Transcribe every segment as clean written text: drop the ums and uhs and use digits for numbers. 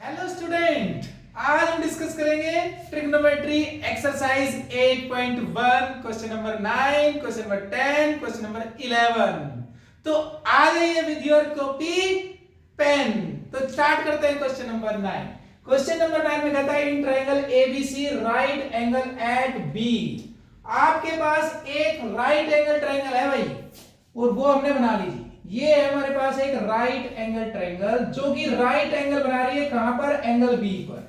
Hello student, आज हम discuss करेंगे trigonometry exercise 8.1 question number 9, question number 10, question number 11। तो आ जाइए विद योर कॉपी पेन। तो स्टार्ट करते हैं क्वेश्चन नंबर 9। क्वेश्चन नंबर 9 में कहता है in triangle ABC right angle at B. आपके पास एक राइट एंगल ट्रायंगल है भाई, और वो हमने बना ली। ये है हमारे पास एक राइट एंगल ट्रायंगल जो कि राइट एंगल बना रही है कहां पर, एंगल बी पर।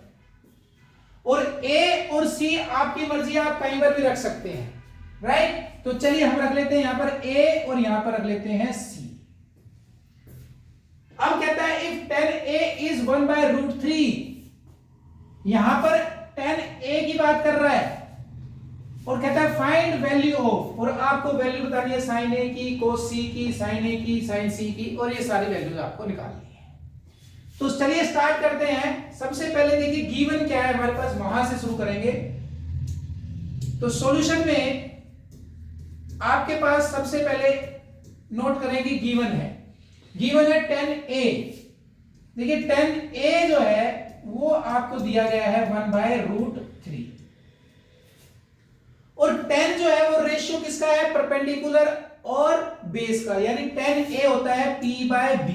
और ए और सी आपकी मर्जी, आप कहीं पर भी रख सकते हैं, राइट। तो चलिए हम रख लेते हैं यहां पर ए और यहां पर रख लेते हैं सी। अब कहता है इफ 10a इज 1/√3, यहां पर 10a की बात कर रहा है और कहता है फाइंड वैल्यू ऑफ, और आपको वैल्यू बतानी है साइन ए की, कोस सी की, साइन ए की, साइन सी की, और ये सारी वैल्यूज आपको निकालनी है। तो चलिए स्टार्ट करते हैं। सबसे पहले देखिए गिवन क्या है हमारे पास, वहां से शुरू करेंगे। तो सॉल्यूशन में आपके पास सबसे पहले नोट करें कि गिवन है 10a। देखिए 10a जो है वो आपको दिया गया है 1/√3, और 10 जो है वो रेशियो किसका है, परपेंडिकुलर और बेस का, यानी 10a होता है p/b,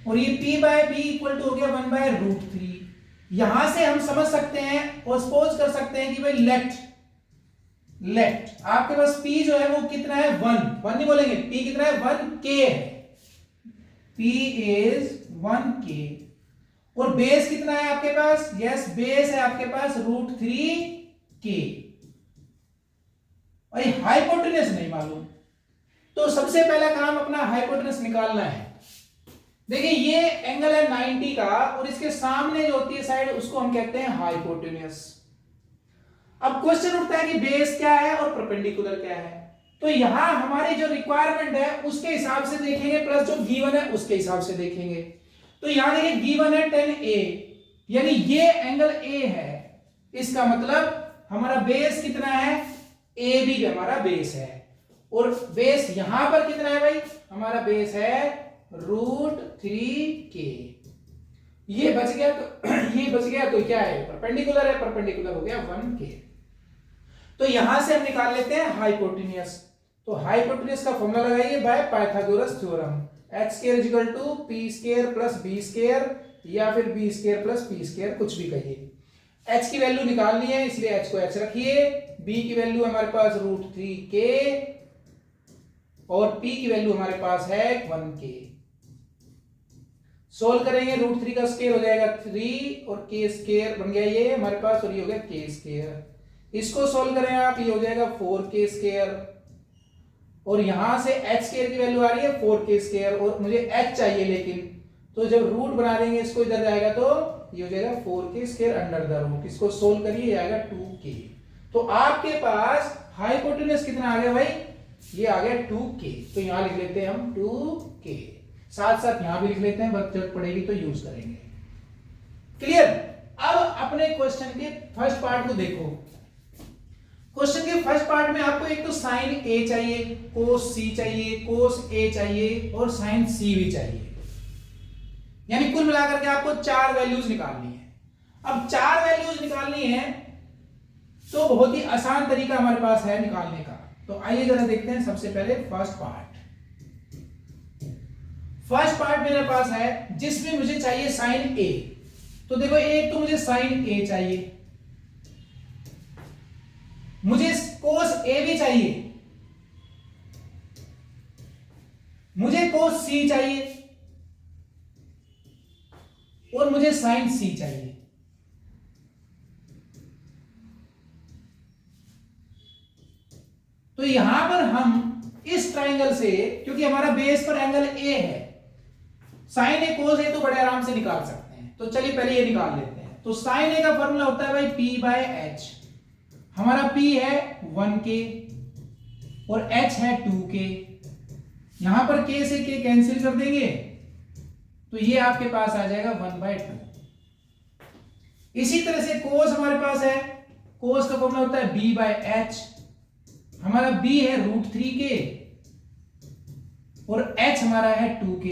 और ये p/b इक्वल टू हो गया 1/√3। यहां से हम समझ सकते हैं और सपोज कर सकते हैं कि भाई लेट आपके पास p जो है वो कितना है, 1 नहीं बोलेंगे, p कितना है, 1k है, p इज 1k। और बेस कितना है आपके पास, यस बेस है आपके पास √3k, और हाइपोटेनस नहीं मालूम। तो सबसे पहला काम अपना हाइपोटेनस निकालना है। देखिए ये एंगल है 90 का, और इसके सामने जो होती है साइड उसको हम कहते हैं हाइपोटेनस। अब क्वेश्चन उठता है कि बेस क्या है और परपेंडिकुलर क्या है। तो यहां हमारी जो रिक्वायरमेंट है उसके हिसाब से देखेंगे, प्लस जो गिवन है उसके हिसाब से देखेंगे। तो यहां देखिए गिवन है 10a, यानी ये एंगल a है, इसका मतलब हमारा बेस कितना है, ए बी हमारा बेस है, और बेस यहां पर कितना है भाई, हमारा बेस है √3k। ये बच गया तो ये बच गया तो क्या है, परपेंडिकुलर है, परपेंडिकुलर हो गया 1k। तो यहां से हम निकाल लेते हैं हाइपोटेन्यूस। तो हाइपोटेन्यूस का फॉर्मूला लगाइए by Pythagoras theorem, h² = p² + b², या फिर b² + p², कुछ भी कहिए। h की वैल्यू निकालनी है इसलिए h को h रखिए, b की वैल्यू हमारे पास √3k, और p की वैल्यू हमारे पास है 1k। सोल्व करेंगे, √3 का स्क्वायर हो जाएगा 3, और k² बन गया ये हमारे पास, और ये हो गया k²। इसको सोल्व करें आप, ये हो जाएगा 4k², और यहां से h² की वैल्यू आ रही है 4k², और मुझे h चाहिए लेकिन, तो जब रूट बना देंगे इसको इधर जाएगा तो ये हो जाएगा 4k² अंडर द रूट। इसको सोल्व करिए, ये आएगा 2k। तो आपके पास हाइपोटेनस कितना आ गया भाई, ये आ गया 2k। तो यहां लिख लेते हैं हम 2k, साथ साथ यहां भी लिख लेते हैं, जरूरत पड़ेगी तो यूज करेंगे। क्लियर। अब अपने क्वेश्चन के फर्स्ट पार्ट को देखो। क्वेश्चन के फर्स्ट पार्ट में आपको एक तो साइन ए चाहिए, कोस सी चाहिए, कोस ए चाहिए, और साइन सी भी चाहिए, यानी कुल मिलाकर के आपको 4 वैल्यूज निकालनी है। अब 4 वैल्यूज निकालनी है तो बहुत ही आसान तरीका हमारे पास है निकालने का। तो आइए जरा देखते हैं। सबसे पहले फर्स्ट पार्ट मेरे पास है जिसमें मुझे चाहिए साइन ए। तो देखो एक तो मुझे साइन ए चाहिए, मुझे कोस ए भी चाहिए, मुझे कोस सी चाहिए, और मुझे साइन सी चाहिए। तो यहां पर हम इस ट्रायंगल से, क्योंकि हमारा बेस पर एंगल ए है, साइन ए कोस ए तो बड़े आराम से निकाल सकते हैं। तो चलिए पहले ये निकाल लेते हैं। तो साइन ए का फॉर्मूला होता है भाई p/h। हमारा p है 1k और h है 2k। यहां पर k से k कैंसिल कर देंगे तो ये आपके पास आ जाएगा 1/2। इसी तरह से कोस हमारे पास है, कोस का फॉर्मूला होता है b/h। हमारा b है √3k और h हमारा है 2k।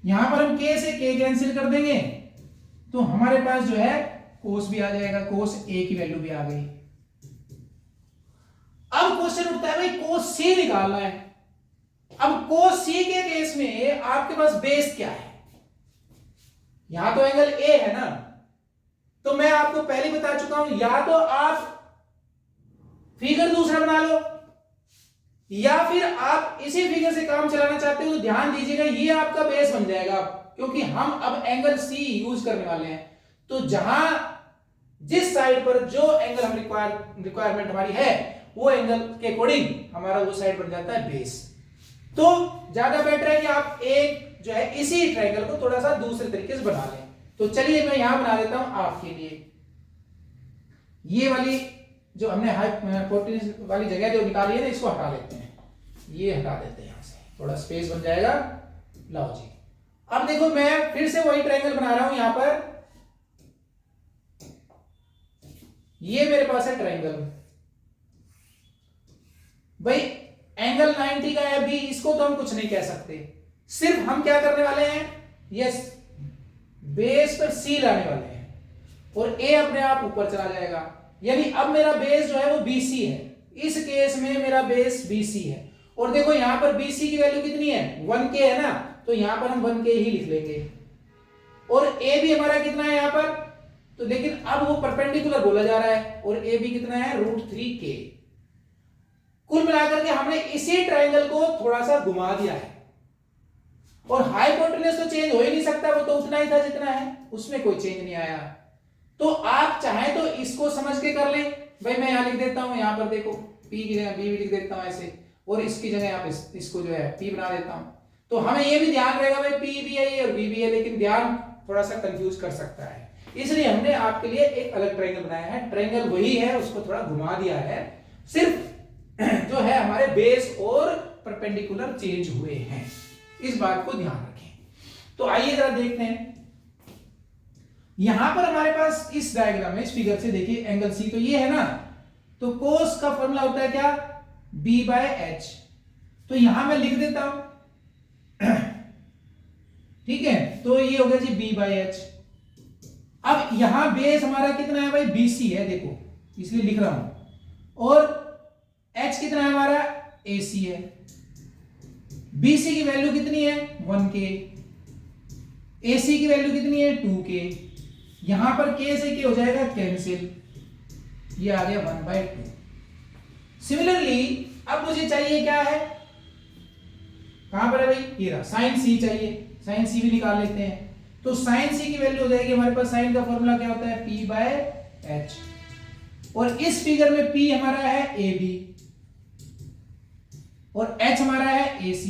यहां पर हम k से k कैंसिल कर देंगे तो हमारे पास जो है कोस भी आ जाएगा, कोस a की वैल्यू भी आ गई। अब क्वेश्चन उठता है भाई कोस c निकालना है। अब कोस c के केस में आपके पास बेस क्या है? यहां तो एंगल a है ना, तो मैं आपको पहले बता चुका हूं, या तो आप फिगर दूसरा बना लो या फिर आप इसी फिगर से काम चलाना चाहते हो तो ध्यान दीजिएगा ये आपका बेस बन जाएगा, क्योंकि हम अब एंगल C यूज करने वाले हैं। तो जहां जिस साइड पर जो एंगल हम रिक्वायरमेंट हमारी है वो एंगल के अकॉर्डिंग हमारा वो साइड बन जाता है बेस। तो ज्यादा बेटर है कि आप एक जो है इसी ट्रायंगल को थोड़ा सा दूसरे तरीके से बना लें। तो चलिए मैं यहां बना देता हूं आपके लिए। ये वाली जो हमने हाइपोटेन्यूज वाली जगह जो निकाली है ना, इसको हटा लेते हैं, ये हटा देते हैं, यहां से थोड़ा स्पेस बन जाएगा। लो जी, अब देखो मैं फिर से वही ट्रायंगल बना रहा हूं। यहां पर ये मेरे पास है ट्रायंगल भाई, एंगल 90 का है बी, इसको तो हम कुछ नहीं कह सकते, सिर्फ हम क्या करने वाले हैं, यस बेस पर सी लाने वाले हैं और ए अपने आप ऊपर चला जाएगा। यानी अब मेरा बेस जो है वो BC है, इस केस में मेरा बेस BC है। और देखो यहां पर BC की वैल्यू कितनी है, 1K है ना, तो यहां पर हम 1K ही लिख लेंगे। और A भी हमारा कितना है यहां पर, तो लेकिन अब वो परपेंडिकुलर बोला जा रहा है और A भी कितना है, √3K। कुल मिलाकर के हमने इसी ट्रायंगल को थोड़ा सा घुमा दिया है और हाइपोटेन्यूज तो चेंज हो ही नहीं सकता, वो तो उतना ही था जितना है, उसमें कोई चेंज नहीं आया। तो आप चाहें तो इसको समझ के कर लें भाई, मैं यहां लिख देता हूं, यहां पर देखो P की जगह B भी लिख देता हूं ऐसे, और इसकी जगह यहां पे इसको जो है P बना देता हूं। तो हमें ये भी ध्यान रहेगा भाई P भी है ये और B भी है, लेकिन ध्यान थोड़ा सा कंफ्यूज कर सकता है, इसलिए हमने आपके लिए एक अलग ट्रायंगल बनाया है। ट्रायंगल वही है, उसको थोड़ा घुमा दिया है, सिर्फ जो है हमारे बेस और परपेंडिकुलर चेंज हुए हैं, इस बात को ध्यान रखें। तो आइए जरा देखते हैं, यहां पर हमारे पास इस डायग्राम में, इस फिगर से देखिए एंगल C तो ये है ना, तो कोस का फॉर्मूला होता है क्या, B/H। तो यहां मैं लिख देता हूं ठीक है, तो ये हो गया जी B/H। अब यहां बेस हमारा कितना है भाई, BC है, देखो इसलिए लिख रहा हूं, और H कितना है हमारा, AC है। BC की वैल्यू कितनी है, 1K, AC की वैल्यू कितनी है, 2K। यहां पर K से K हो जाएगा कैंसिल, ये आ गया 1/2। सिमिलरली अब मुझे चाहिए क्या है, कहां पर है भाई, ये रहा, साइन C चाहिए, साइन C भी निकाल लेते हैं। तो साइन C की वैल्यू हो जाएगी हमारे पास, साइन का फॉर्मूला क्या होता है, P/H। और इस फिगर में P हमारा है AB और H हमारा है AC।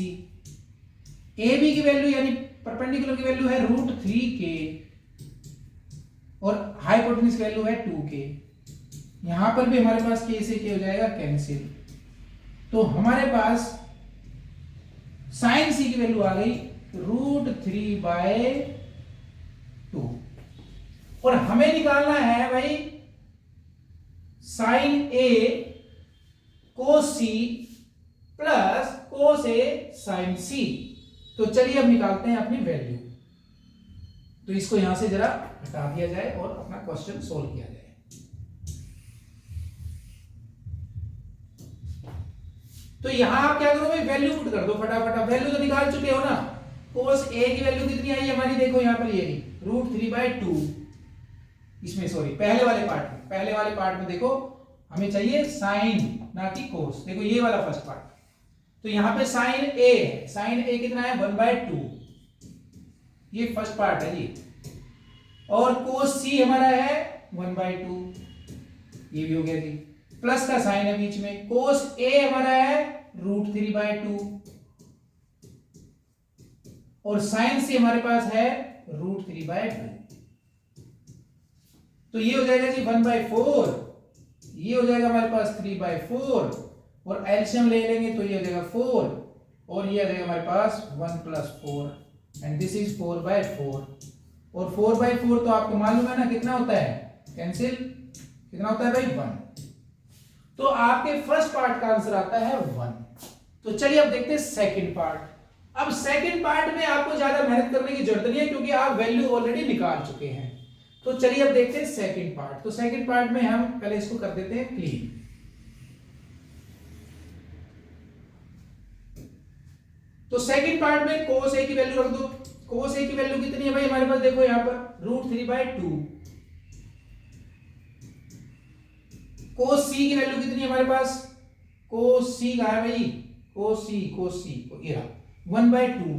AB की वैल्यू यानी परपेंडिकुलर की वैल्यू है √3K और हाइपोटेन्यूज की वैल्यू है 2K। यहां पर भी हमारे पास K से K हो जाएगा कैंसिल, तो हमारे पास साइन C की वैल्यू आ गई √3/2। और हमें निकालना है भाई sine A cos C plus cos A sine C। तो चलिए अब निकालते हैं अपनी वैल्यू। तो इसको यहां से जरा हटा दिया जाए और अपना क्वेश्चन सोल्व किया जाए। तो यहां आप क्या करो भाई, वैल्यू पुट कर दो फटाफट। वैल्यू तो निकाल चुके हो ना, कोस A की वैल्यू कितनी आई हमारी, देखो यहां पर ये √3/2। इसमें सॉरी पहले वाले पार्ट में देखो हमें चाहिए साइन ना कि कोस, देखो ये वाला फर्स्ट पार्ट। तो यहां पे साइन A है, साइन A कितना है 1/2, ये फर्स्ट पार्ट है जी। और कोस C हमारा है 1/2, ये भी हो गया जी। प्लस का साइन है बीच में, कोस A हमारा है √3/2 और साइन C हमारे पास है √3/2। तो ये हो जाएगा जी 1/4, ये हो जाएगा हमारे पास 3/4 और एलसीएम ले लेंगे तो ये हो जाएगा 4 और ये आ जाएगा हमारे पास 1 + 4 एंड दिस इज 4/4। और 4/4 तो आपको मालूम है ना कितना होता है, कैंसिल, कितना होता है भाई 1। तो आपके फर्स्ट पार्ट का आंसर आता है 1। तो चलिए अब देखते हैं सेकंड पार्ट। अब सेकंड पार्ट में आपको ज्यादा मेहनत करने की जरूरत नहीं है क्योंकि आप वैल्यू ऑलरेडी निकाल चुके हैं। तो चलिए अब देखते हैं सेकंड पार्ट। तो सेकंड पार्ट में हम पहले इसको कर देते हैं क्लीन। तो सेकंड पार्ट में cos a की वैल्यू रख दो। cos a की वैल्यू कितनी है भाई हमारे पास, देखो यहां पर √3/2। cos c की वैल्यू कितनी है हमारे पास, cos c कहां है भाई, cos c को ये रहा 1/2।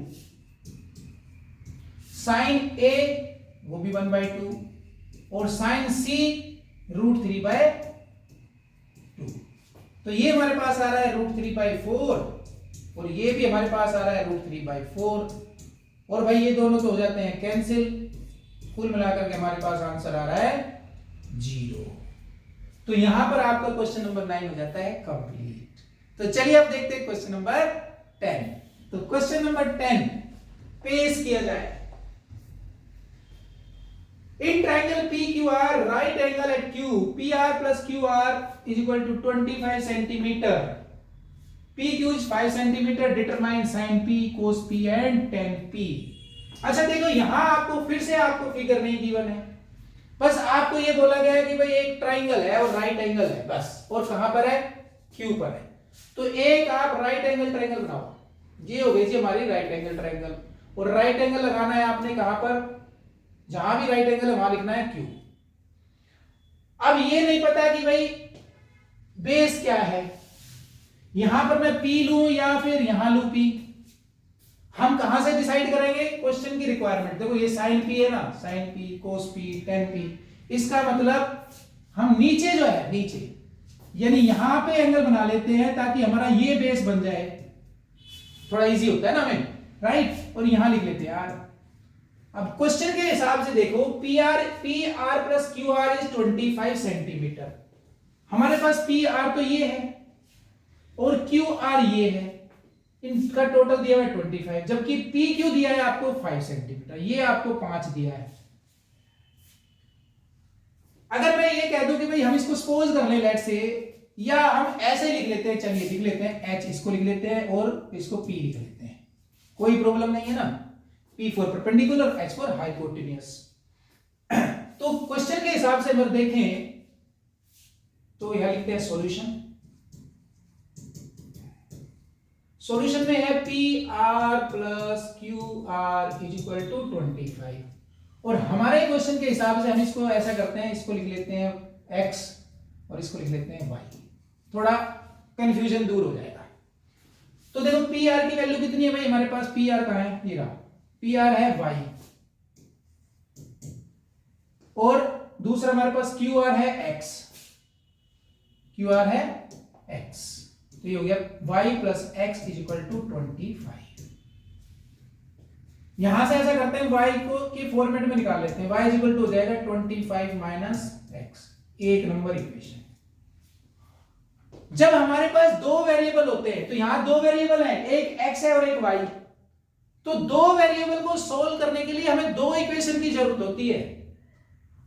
sin a वो भी 1/2 और sin c √3/2। तो ये हमारे पास आ रहा है √3/4 और ये भी हमारे पास आ रहा है √3/4 और भाई ये दोनों तो हो जाते हैं कैंसिल। कुल मिलाकर के हमारे पास आंसर आ रहा है 0। तो यहां पर आपका क्वेश्चन नंबर 9 हो जाता है कंप्लीट। तो चलिए अब देखते हैं क्वेश्चन नंबर 10। तो क्वेश्चन नंबर 10 पेश किया जाए। In triangle PQR, right angle at Q, PR plus QR is equal to 25 centimeter. PQ is 5 centimeter. Determine sin P, cos P and tan P. अच्छा देखो यहां आपको फिर से आपको फिगर नहीं गिवन है, बस आपको ये बोला गया है कि भाई एक ट्राइंगल है और राइट एंगल है बस, और कहां पर है, Q पर है। तो एक आप राइट एंगल ट्राइंगल बनाओ, ये हो गई जी हमारी राइट एंगल ट्राइंगल। और राइट एंगल लगाना है आपने कहां पर, जहां भी राइट एंगल है वहां लिखना है Q। अब ये नहीं पता कि भाई बेस क्या है, यहां पर मैं P लूं या फिर यहां लूं P, हम कहां से डिसाइड करेंगे, क्वेश्चन की रिक्वायरमेंट। देखो ये sin P है ना, sin P, cos P, tan P, इसका मतलब हम नीचे जो है, नीचे यानी यहां पे एंगल बना लेते हैं ताकि हमारा ये बेस बन जाए, थोड़ा इजी होता है ना हमें, राइट। और यहां लिख लेते हैं यार। अब क्वेश्चन के हिसाब से देखो PR plus QR is 25 centimetre. हमारे पास PR तो ये है और QR ये है, इनका टोटल दिया हुआ है 25, जबकि PQ दिया है आपको 5 सेंटीमीटर, ये आपको 5 दिया है। अगर मैं ये कह दूं कि भाई हम इसको सपोज कर ले लेट से, या हम ऐसे लिख लेते हैं, चलिए लिख लेते हैं H, इसको लिख लेते हैं और इसको P लिख लेते हैं, कोई प्रॉब्लम नहीं है ना। P for perpendicular, H for hypotenuse. तो क्वेश्चन के हिसाब से अगर देखें तो यहां लिखते हैं सॉल्यूशन। सॉल्यूशन में है PR plus QR is equal to 25 और हमारे क्वेश्चन के हिसाब से हम इसको ऐसा करते हैं, इसको लिख लेते हैं X और इसको लिख लेते हैं Y, थोड़ा कंफ्यूजन दूर हो जाएगा। तो देखो PR की वैल्यू कितनी है भाई हमारे पास, PR कहां है, ये रहा, PR है Y और दूसरा हमारे पास QR है X, QR है X, तो ये हो गया Y plus X is equal to 25। यहां से ऐसा करते हैं Y को के फॉर्मेट में निकाल लेते हैं, Y इज इक्वल टू हो जाएगा 25 माइनस X, एक नंबर इक्वेशन। जब हमारे पास दो वेरिएबल होते हैं, तो यहां दो वेरिएबल हैं, एक X है और एक Y, तो दो वेरिएबल को सोल्व करने के लिए हमें दो इक्वेशन की जरूरत होती है।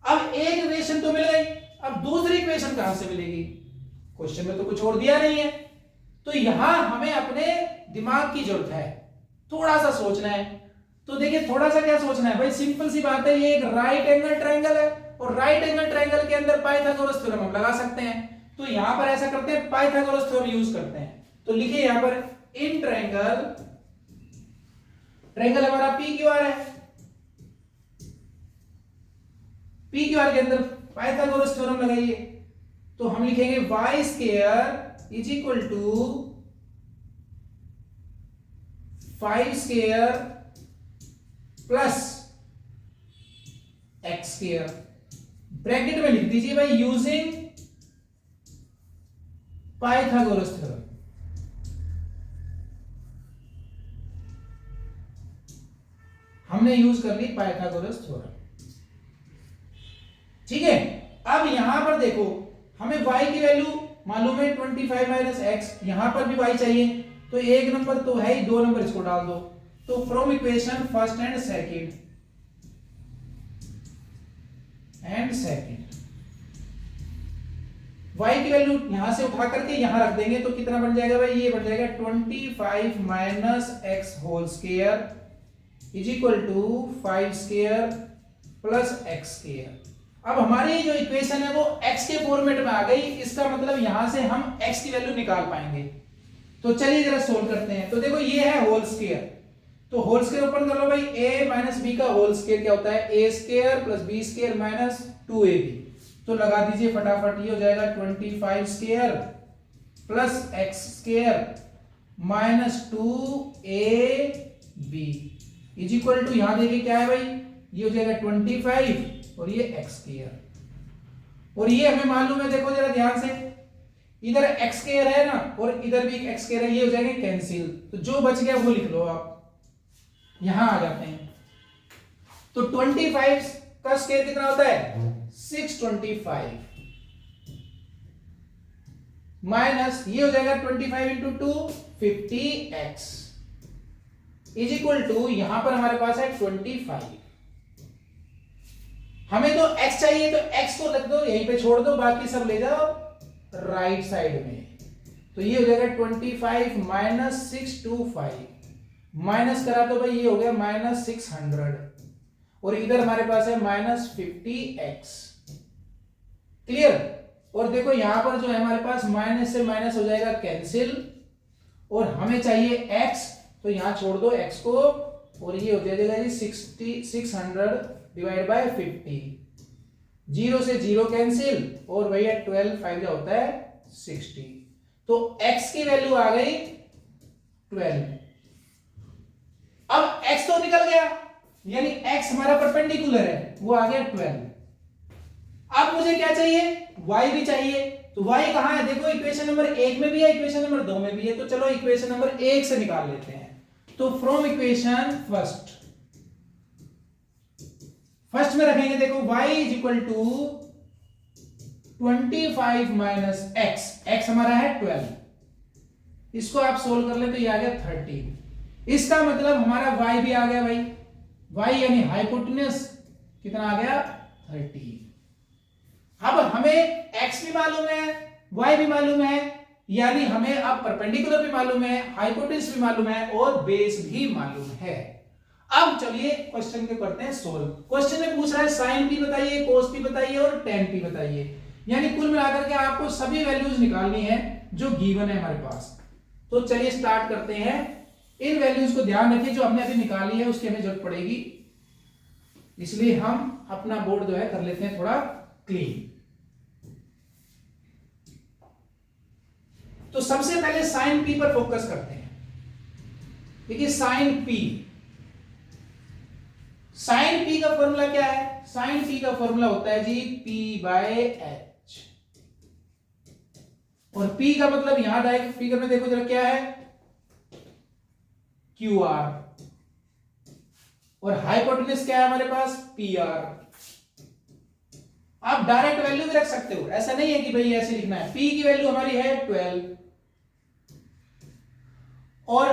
अब एक इक्वेशन तो मिल गई, अब दूसरी इक्वेशन कहां से मिलेगी, क्वेश्चन में तो कुछ और दिया नहीं है। तो यहां हमें अपने दिमाग की जरूरत है, थोड़ा सा सोचना है। तो देखिए थोड़ा सा क्या सोचना है भाई, सिंपल सी बात है, ये एक राइट एंगल ट्रायंगल है और राइट एंगल ट्रायंगल के अंदर पाइथागोरस थ्योरम हम लगा सकते हैं। तो यहां पर ऐसा करते हैं, पाइथागोरस थ्योरम यूज करते हैं। तो लिखिए यहां पर इन ट्रायंगल हमारा PQR है, PQR के अंदर पाइथागोरस थ्योरम लगाइए। तो हम लिखेंगे y square is equal to 5 square plus x square, bracket में लिख दीजिए भाई यूजिंग पाइथागोरस थ्योरम। हमने यूज कर ली पाइथागोरस थ्योरम, ठीक है। अब यहां पर देखो हमें y की वैल्यू मालूम है 25 माइनस एक्स, यहां पर भी y चाहिए, तो एक नंबर तो है ही, दो नंबर इसको डाल दो। तो from equation first and second y की वैल्यू यहां से उठा करके यहां रख देंगे तो कितना बन जाएगा भाई, ये बन जाएगा 25 minus x whole square is equal to 5 square plus x square. अब हमारी जो इक्वेशन है वो x के फॉर्मेट में आ गई, इसका मतलब यहां से हम x की वैल्यू निकाल पाएंगे। तो चलिए जरा सोल्व करते हैं। तो देखो ये है होल स्क्वायर, तो होल स्क्वायर ओपन कर लो भाई, a माइनस बी का होल स्क्वायर क्या होता है, a square plus b square minus 2ab। तो लगा दीजिए फटाफट, ये हो जाएगा 25 square plus x square minus 2ab is equal to, यहां देखिए क्या है भाई, ये हो जाएगा 25 और ये एक्स स्क्वायर। और ये हमें मालूम है, देखो जरा ध्यान से, इधर एक्स स्क्वायर है ना और इधर भी एक्स स्क्वायर है, ये हो जाएगा कैंसिल। तो जो बच गया वो लिख लो आप, यहां आ जाते हैं। तो 25 का स्क्वायर कितना होता है, 625 माइनस ये हो जाएगा 25 into 2 50x is equal to, यहां पर हमारे पास है 25। हमें तो x चाहिए तो x को रख दो यहीं पे, छोड़ दो, बाकी सब ले जाओ राइट साइड में। तो ये हो जाएगा 25 माइनस 625 माइनस करा तो भाई ये हो गया माइनस 600 और इधर हमारे पास है माइनस 50x। क्लियर। और देखो यहां पर जो है हमारे पास माइनस से माइनस हो जाएगा कैंसिल और हमें चाहिए x, तो यहां छोड़ दो x को और ये हो जाएगा जी 600 डिवाइड बाय 50, 0 से 0 कैंसिल और भैया 12 5 का होता है 60। तो x की वैल्यू आ गई 12। अब x तो निकल गया, यानी x हमारा परपेंडिकुलर है, वो आ गया 12। अब मुझे क्या चाहिए, y भी चाहिए। तो y कहां है, देखो इक्वेशन नंबर 1 में भी है, इक्वेशन नंबर 2 में भी है। तो चलो इक्वेशन नंबर 1 से निकाल लेते हैं। तो फ्रॉम इक्वेशन फर्स्ट में रखेंगे, देखो y is equal to 25 minus x हमारा है 12, इसको आप सोल्व कर ले तो ये आ गया 13। इसका मतलब हमारा y भी आ गया भाई, y यानी हाइपोटेन्यूस कितना आ गया 13। अब हमें x भी मालूम है, y भी मालूम है, यानी हमें अब परपेंडिकुलर भी मालूम है, हाइपोटेन्यूस भी मालूम है और बेस भी मालूम है। अब चलिए क्वेश्चन को करते हैं सोल्व। क्वेश्चन में पूछ रहा है साइन p बताइए, कोस p बताइए और टेन p बताइए, यानी कुल मिलाकर के आपको सभी वैल्यूज निकालनी है जो गिवन है हमारे पास। तो चलिए स्टार्ट करते हैं। इन वैल्यूज को ध्यान रखिए, जो हमने अभी निकाली है उसकी हमें जरूरत पड़ेगी, इसलिए हम अपना बोर्ड जो है कर लेते हैं थोड़ा क्लीन। तो सबसे पहले साइन p पर फोकस करते हैं। देखिए साइन p का फॉर्मूला क्या है, साइन p का फॉर्मूला होता है जी p बाय h। और p का मतलब यहां डायरेक्ट फिगर में देखो जरा क्या है, QR, और हाइपोटेन्यूस क्या है हमारे पास, PR। आप डायरेक्ट वैल्यू भी रख सकते हो, ऐसा नहीं है कि भाई ऐसे लिखना है। p की वैल्यू हमारी है 12 और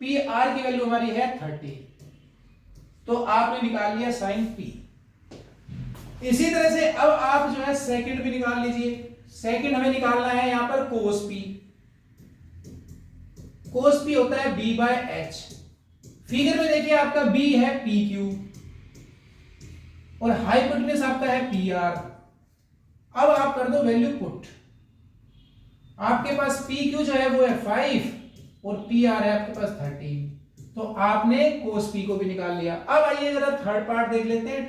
PR की वैल्यू हमारी है 30, तो आपने निकाल लिया साइन p। इसी तरह से अब आप जो है सेकंड भी निकाल लीजिए। सेकंड हमें निकालना है यहां पर कोस p। कोस p होता है b बाय h। फिगर में देखिए आपका b है pq और हाइपोटेन्यूस आपका है PR। अब आप कर दो वैल्यू पुट, आपके पास pq जो है वो है 5 और PR है आपके पास 13, तो आपने कोस p को भी निकाल लिया। अब आइए जरा थर्ड पार्ट देख लेते हैं,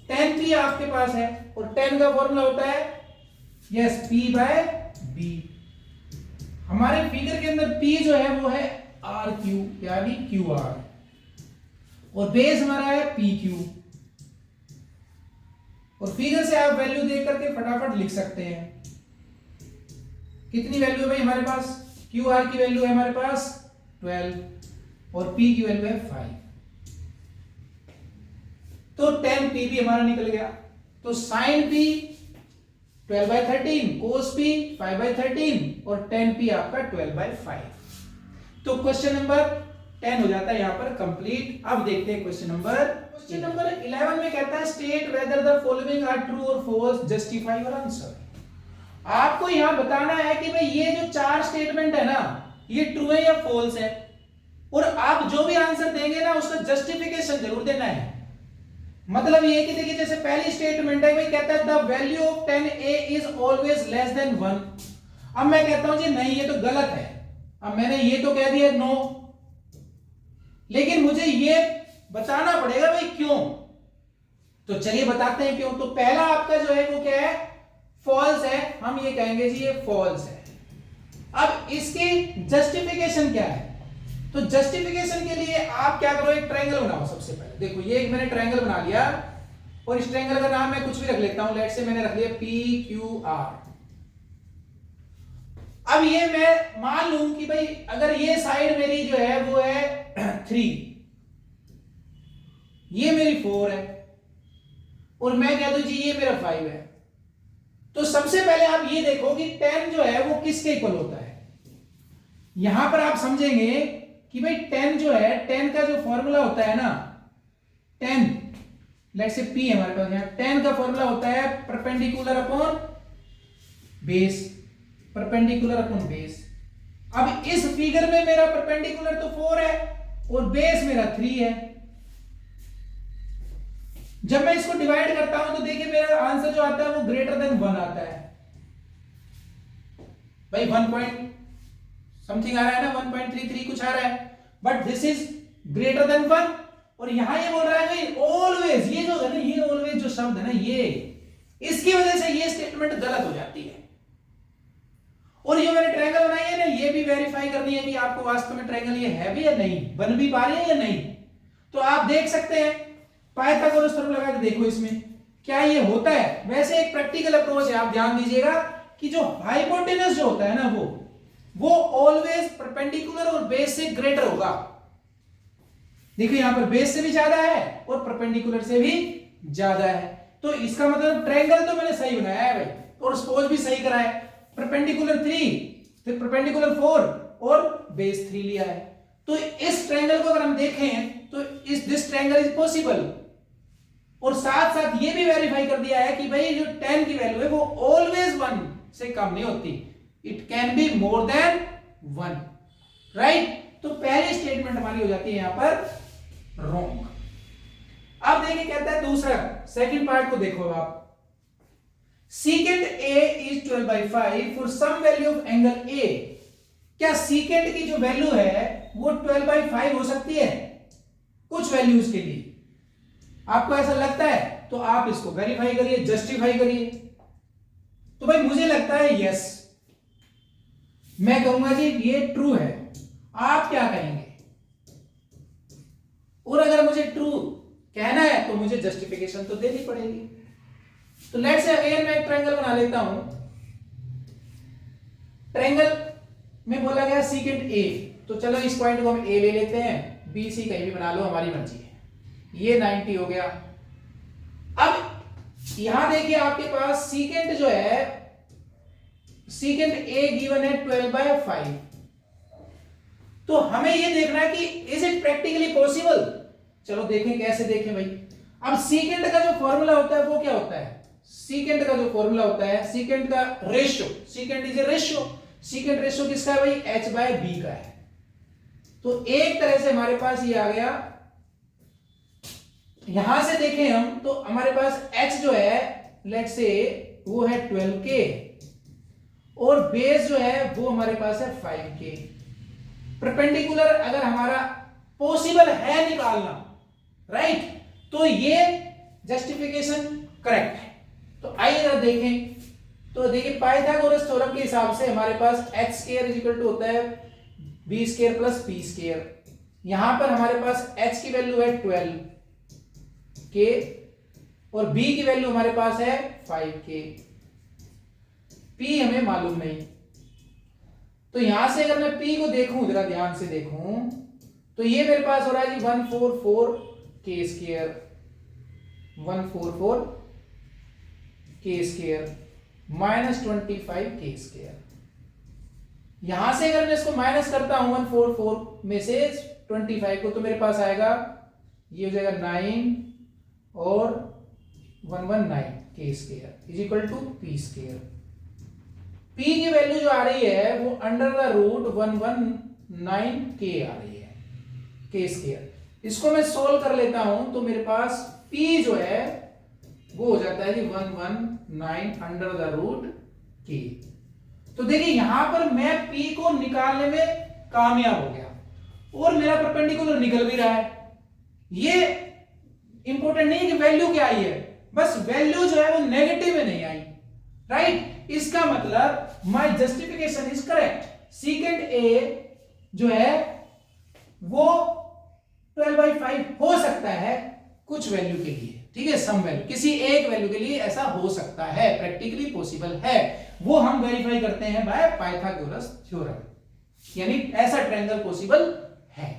tan p आपके पास है और tan का फॉर्मूला होता है यस p बाय b। हमारे फिगर के अंदर p जो है वो है RQ यानी QR और बेस हमारा है PQ। और फिगर से आप वैल्यू देख करके फटाफट लिख सकते हैं। कितनी वैल्यू है भाई हमारे पास, QR की वैल्यू है हमारे पास 12 और P की वैल्यू है 5, तो tan P भी हमारा निकल गया। तो sin P 12/13, cos P 5/13 और tan P आपका 12/5। तो क्वेश्चन नंबर 10 हो जाता है यहाँ पर कंप्लीट। अब देखते हैं क्वेश्चन नंबर 11 में कहता है state whether the following are true और फॉल्स, जस्टिफाई योर आंसर। आपको यहाँ बताना है कि भाई ये जो 4 स्टेटमेंट है ना, ये ट्रू है या फॉल्स है, और आप जो भी आंसर देंगे ना उसका जस्टिफिकेशन जरूर देना है। मतलब ये कि देखिए जैसे पहली स्टेटमेंट है, भाई कहता है the value of 10a is always less than 1। अब मैं कहता हूं जी नहीं, ये तो गलत है। अब मैंने ये तो कह दिया नो, लेकिन मुझे ये बताना पड़ेगा भाई क्यों। तो चलिए बताते हैं क्यों। तो पहला आपका जो है वो क्या है, फॉल्स है। हम ये कहेंगे जी ये फॉल्स है। अब इसकी जस्टिफिकेशन क्या है, तो जस्टिफिकेशन के लिए आप क्या करो, एक ट्रायंगल बनाओ। सबसे पहले देखो ये एक मैंने ट्रायंगल बना लिया, और इस ट्रायंगल का नाम मैं कुछ भी रख लेता हूं। लेट से मैंने रख लिया PQR। अब ये मैं मान लूं कि भाई अगर ये साइड मेरी जो है वो है 3, ये मेरी 4 है, और मैं कह दूं जी ये मेरा 5 है। तो सबसे पहले आप ये देखो कि 10 जो है वो किसके इक्वल होता है। यहां पर आप समझेंगे कि भाई 10 जो है, 10 का जो फॉर्मूला होता है ना, 10 लेट्स से P हमारे पास, यहां 10 का फॉर्मूला होता है perpendicular upon base, perpendicular upon base. अब इस फिगर में मेरा परपेंडिकुलर तो 4 है और बेस मेरा 3 है। जब मैं इसको डिवाइड करता हूं तो देखिए मेरा आंसर जो आता है वो ग्रेटर देन 1 आता है। भाई 1 पॉइंट समथिंग आ रहा है ना, 1.33 कुछ आ रहा है, but this is greater than 1। और यहां ये बोल रहा है भाई ऑलवेज, ये जो है ना, ये ऑलवेज जो शब्द है ना, ये इसकी वजह से ये स्टेटमेंट गलत हो जाती है। और ये मैंने ट्रायंगल बनाई है ना, ये भी वेरीफाई करनी है कि आपको वास्तव में ट्रायंगल ये है भी या नहीं, बन भी पा रही है या नहीं। तो आप देख सकते हैं, पाइथागोरस थ्योरम लगा के देखो इसमें क्या ये होता है। वैसे एक प्रैक्टिकल अप्रोच है, आप ध्यान दीजिएगा कि जो हाइपोटेनस जो होता है ना वो ऑलवेज परपेंडिकुलर और बेस से ग्रेटर होगा। देखिए यहां पर बेस से भी ज्यादा है और परपेंडिकुलर से भी ज्यादा है। तो इसका मतलब ट्रायंगल तो मैंने सही बनाया है भाई, और सपोज भी सही करा है। परपेंडिकुलर 3, फिर परपेंडिकुलर 4 और बेस 3 लिया है। तो इस ट्रायंगल को अगर हम देखें तो दिस ट्रायंगल इज पॉसिबल। और साथ साथ ये भी वेरीफाई कर दिया है कि भाई जो 10 की वैल्यू है वो ऑलवेज 1 से कम नहीं होती, it can be more than 1, right. तो पहली स्टेटमेंट हमारी हो जाती है यहां पर रॉन्ग। अब देखिए कहता है दूसरा, सेकंड पार्ट को देखो आप। Secant A is 12/5 for some value of angle A। क्या secant की जो वैल्यू है वो 12/5 हो सकती है कुछ वैल्यूज के लिए? आपको ऐसा लगता है तो आप इसको वेरीफाई करिए, जस्टिफाई करिए। तो भाई मुझे लगता है यस, मैं कहूंगा जी ये ट्रू है। आप क्या कहेंगे? और अगर मुझे ट्रू कहना है तो मुझे जस्टिफिकेशन तो देनी पड़ेगी। तो लेट्स से अगेन मैं एक ट्रायंगल बना लेता हूं। ट्रायंगल में बोला गया सीकेंट ए, तो चलो इस पॉइंट को हम ए ले लेते हैं, बी सी कहीं भी बना लो, हमारी मर्जी है। ये 90 हो गया। अब यहां देखिए आपके पास सीकेंट जो है, सीकेंट ए गिवन है 12/5। तो हमें ये देखना है कि इज इट प्रैक्टिकली पॉसिबल। चलो देखें, कैसे देखें भाई। अब सीकेंट का जो फॉर्मूला होता है वो क्या होता है? सीकेंट का जो फॉर्मूला होता है, सीकेंट का ratio, secant is a ratio. Secant ratio किसका है भाई? h/b का है। तो एक तरह से हमारे पास ये आ गया। यहां से देखें हम तो हमारे पास h जो है लेट्स से वो है 12k, और बेस जो है वो हमारे पास है 5k। परपेंडिकुलर अगर हमारा पॉसिबल है निकालना, राइट, तो ये जस्टिफिकेशन करेक्ट है। तो आइए जरा देखें। तो देखिए पाइथागोरस थ्योरम के हिसाब से हमारे पास h² होता है b² + p²। यहां पर हमारे पास h की वैल्यू है 12k और b की वैल्यू हमारे पास है 5k। p हमें मालूम नहीं। तो यहां से अगर मैं p को देखूं, जरा ध्यान से देखूं, तो ये मेरे पास हो रहा है जी 144k², 144k² -25k²। यहां से अगर मैं इसको माइनस करता हूं 144 में से 25 को, तो मेरे पास आएगा ये हो जाएगा 9 और 119 के square is equal to p square. P की वैल्यू जो आ रही है वो अंडर द रूट 119 के आ रही है, के स्क्वायर। इसको मैं सोल्व कर लेता हूं तो मेरे पास पी जो है वो हो जाता है कि 119 अंडर द रूट के। तो देखिए यहां पर मैं पी को निकालने में कामयाब हो गया और मेरा परपेंडिकुलर निकल भी रहा है। ये इंपॉर्टेंट नहीं है कि वैल्यू क्या आई है, बस वैल्यू जो है वो नेगेटिव में नहीं आई, राइट। इसका मतलब my justification is correct. Second A जो है वो 12/5 हो सकता है कुछ वैल्यू के लिए, ठीक है, सम वैल्यू, किसी एक वैल्यू के लिए ऐसा हो सकता है, प्रैक्टिकली पॉसिबल है। वो हम वेरीफाई करते हैं बाय पाइथागोरस थ्योरम, यानी ऐसा ट्रायंगल पॉसिबल है।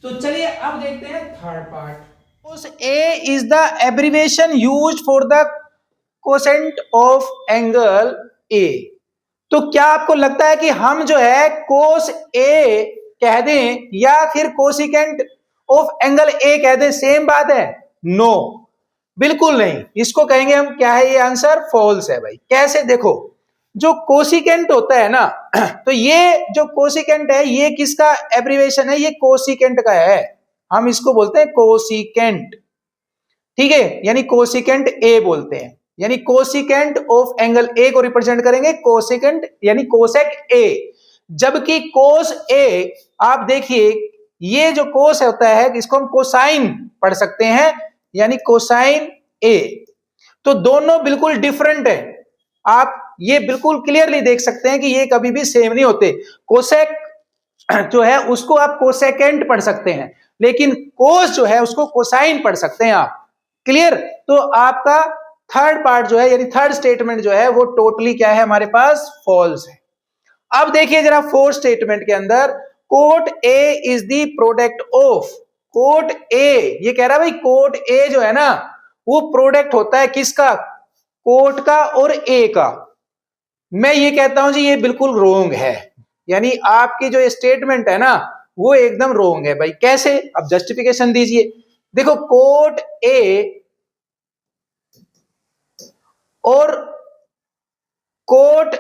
तो चलिए अब देखते हैं third part. A is the abbreviation used for the quotient of angle A. तो क्या आपको लगता है कि हम जो है कोस ए कह दें या फिर कोसिकेंट ऑफ एंगल ए कह दें, सेम बात है? नो, बिल्कुल नहीं। इसको कहेंगे हम, क्या है ये आंसर? फॉल्स है भाई। कैसे? देखो, जो कोसिकेंट होता है ना, तो ये जो कोसिकेंट है ये किसका एब्रिविएशन है? ये कोसिकेंट का है, हम इसको बोलते हैं कोसिकेंट, ठीक है, यानी कोसिकेंट ए बोलते हैं, यानी कोसिकेंट ऑफ एंगल ए को रिप्रेजेंट करेंगे कोसिकेंट यानी कोसेक ए। जबकि कोस ए, आप देखिए ये जो कोस होता है इसको हम कोसाइन पढ़ सकते हैं, यानी कोसाइन ए। तो दोनों बिल्कुल डिफरेंट है, आप ये बिल्कुल क्लियरली देख सकते हैं कि ये कभी भी सेम नहीं होते। कोसेक जो है उसको आप कोसेकेंट पढ़ सकते हैं, लेकिन कोस जो है उसको कोसाइन पढ़ सकते हैं आप। क्लियर? तो आपका थर्ड पार्ट जो है यानी थर्ड स्टेटमेंट जो है वो टोटली क्या है हमारे पास? फॉल्स है। अब देखिए जरा फोर्थ स्टेटमेंट के अंदर, cot A is the product of, cot A, ये कह रहा है भाई कोट ए जो है ना वो प्रोडक्ट होता है किसका? कोट का और ए का। मैं ये कहता हूं जी ये बिल्कुल रोंग है, यानी आपकी जो स्टेटमेंट है ना वो एकदम रोंग है भाई। कैसे? अब जस्टिफिकेशन दीजिए। देखो, कोट ए और कोट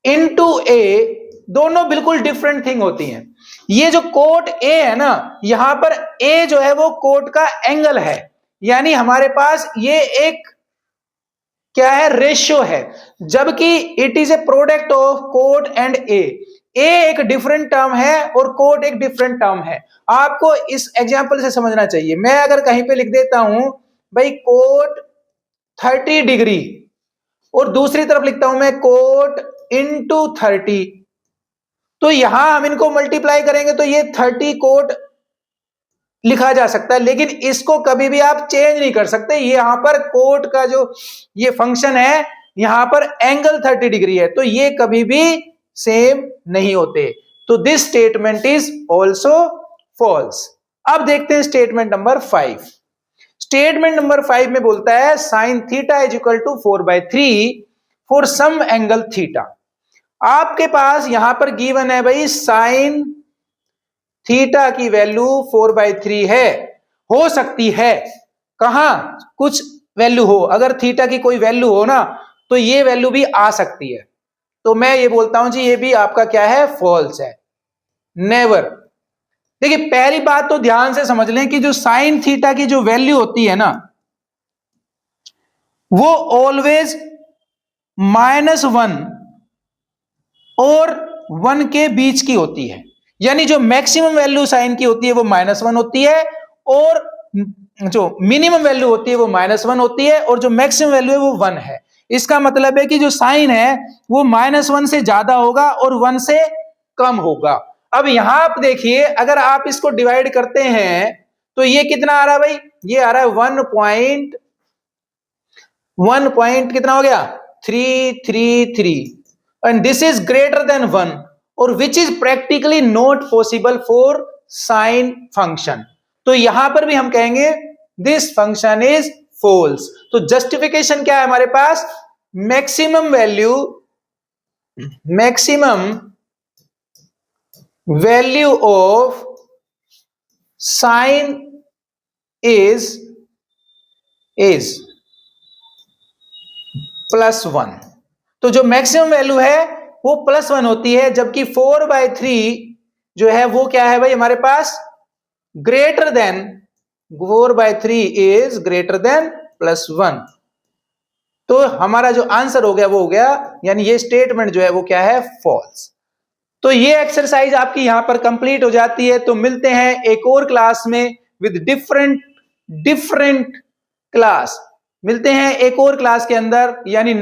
इनटू ए दोनों बिल्कुल डिफरेंट थिंग होती हैं। ये जो कोट ए है ना, यहां पर ए जो है वो कोट का एंगल है, यानी हमारे पास ये एक क्या है? रेशियो है। जबकि it is a product of quote and a एक डिफरेंट टर्म है और कोट एक डिफरेंट टर्म है। आपको इस एग्जांपल से समझना चाहिए। मैं अगर कहीं पे लिख देता हूं भाई कोट 30 डिग्री और दूसरी तरफ लिखता हूं मैं कोट इनटू 30, तो यहां हम इनको मल्टीप्लाई करेंगे तो ये 30 कोट लिखा जा सकता है, लेकिन इसको कभी भी आप चेंज नहीं कर सकते। यहां पर कोट का जो ये फंक्शन है यहां पर एंगल 30 डिग्री है, तो ये कभी भी सेम नहीं होते। तो this statement is also false. अब देखते हैं स्टेटमेंट नंबर 5। स्टेटमेंट नंबर 5 में बोलता है sine theta is equal to 4/3 for some angle theta. आपके पास यहां पर गिवन है भाई साइन थीटा की वैल्यू 4/3 है, हो सकती है कहां कुछ वैल्यू हो, अगर थीटा की कोई वैल्यू हो ना तो ये वैल्यू भी आ सकती है। तो मैं ये बोलता हूं जी ये भी आपका क्या है? फॉल्स है, नेवर। देखिए पहली बात तो ध्यान से समझ लें कि जो साइन थीटा की जो वैल्यू होती है ना वो ऑलवेज -1 और 1 के बीच की होती है, यानी जो मैक्सिमम वैल्यू साइन की होती है वो -1 होती है और जो मिनिमम वैल्यू होती है वो -1 होती है और जो मैक्सिमम वैल्यू है वो 1 है। इसका मतलब है कि जो साइन है वो -1 से ज्यादा होगा और 1 से कम होगा। अब यहां आप देखिए अगर आप इसको डिवाइड करते हैं तो ये कितना आ रहा है भाई? ये आ रहा है 1 कितना हो गया? 333 and this is greater than 1 और which is practically not possible for sine function. तो यहां पर भी हम कहेंगे दिस फंक्शन इज फॉल्स। तो जस्टिफिकेशन क्या है हमारे पास? Maximum value of sine is +1। तो जो मैक्सिमम वैल्यू है वो +1 होती है, जबकि 4/3 जो है वो क्या है भाई हमारे पास, greater than 4/3 is greater than +1। तो हमारा जो आंसर हो गया वो हो गया, यानी ये स्टेटमेंट जो है वो क्या है, फॉल्स। तो ये एक्सरसाइज आपकी यहां पर कंप्लीट हो जाती है। तो मिलते हैं एक और क्लास में विद डिफरेंट क्लास, मिलते हैं एक और क्लास के अंदर, यानी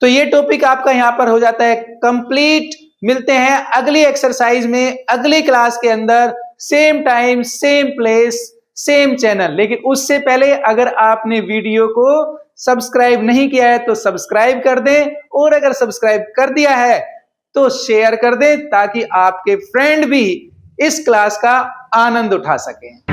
तो ये टॉपिक आपका यहां पर हो जाता है कंप्लीट। मिलते हैं अगली एक्सरसाइज में अगली क्लास के अंदर, same time same place same channel. लेकिन उससे पहले अगर आपने वीडियो को सब्सक्राइब नहीं किया है तो सब्सक्राइब कर दें, और अगर सब्सक्राइब कर दिया है तो शेयर कर दें, ताकि आपके फ्रेंड भी इस क्लास का आनंद उठा सकें।